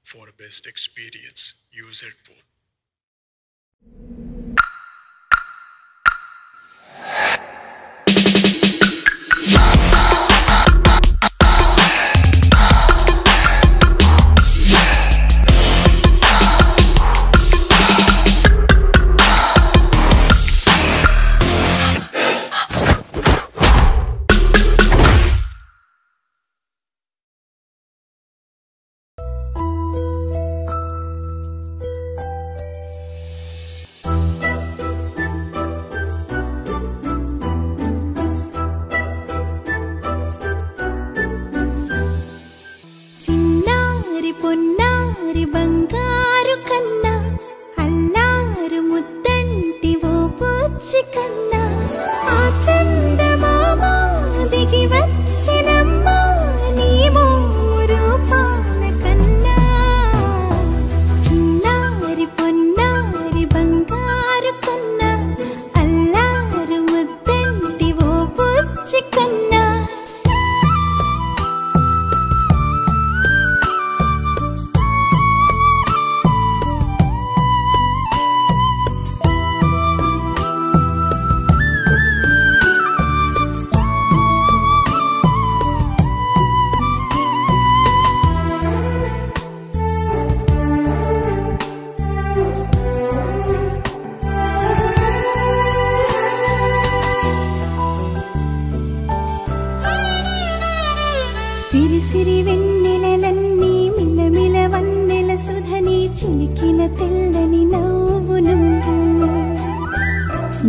for best experience. Use headphone. పొన్నారి బంగారు కన్నా అల్లారు ముద్దంటి ఓ బుచ్చి కన్నా ఆ చందమామ దిగి వచ్చినమ్మా నీ రూపాల కన్నా చిన్నారి పొన్నారి బంగారు కన్నా అల్లారు ముద్దంటి ఓ బుచ్చి కన్నా సిరి సిరి వెన్నెలలన్నీ మిలమిల వన్నెల సుధని చిలికిన తెల్లని నవ్వు నువ్వు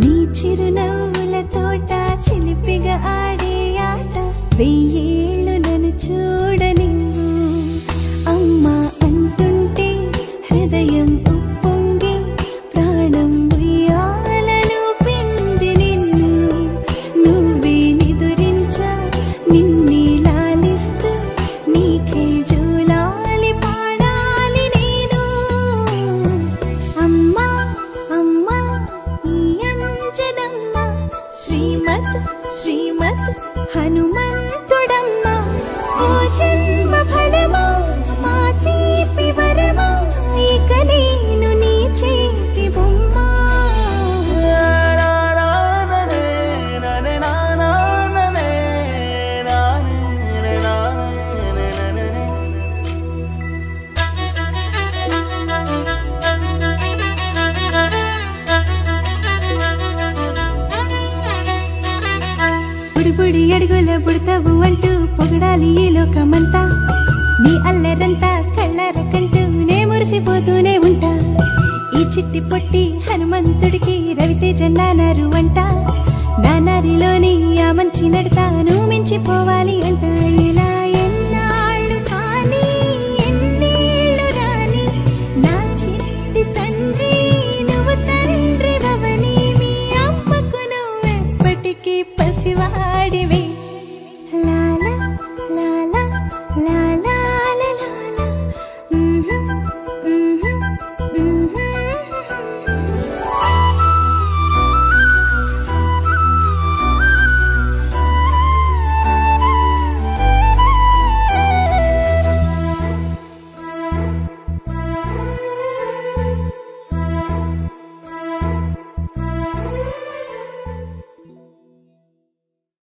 నీ చిరునవ్వుల తోట చిలిపిగా ఆడే ఆట వెయ్యేళ్ళు నన్ను చూడ నువ్వు అమ్మా అంటుంటే హృదయం ఉప్పొంగి ప్రాణం ఉయ్యాలలో పిండి నిన్ను నువ్వే నిదురించా నిన్నే నీకే జూలాలి పాడాలి నేను అమ్మా అమ్మా ఈ అంజనమ్మ శ్రీమత్ శ్రీమత్ హనుమంతుడమ్మ ఓ జన్మ ఫలమా మా తీపి వరమా ఇక నేను నీ చేతి బొమ్మ బుడి అడుగుల బుడతావు అంటూ పొగడాలి ఈ లోకమంతా నీ అల్లరంతా కళ్ళరకంటూ నే మురిసిపోతూనే ఉంటా ఈ చిట్టి పొట్టి హనుమంతుడికి రవితేజ నానారు అంట నానారిలోని ఆ మంచి నడతా నువ్వు మించిపోవాలి అంట ఇలా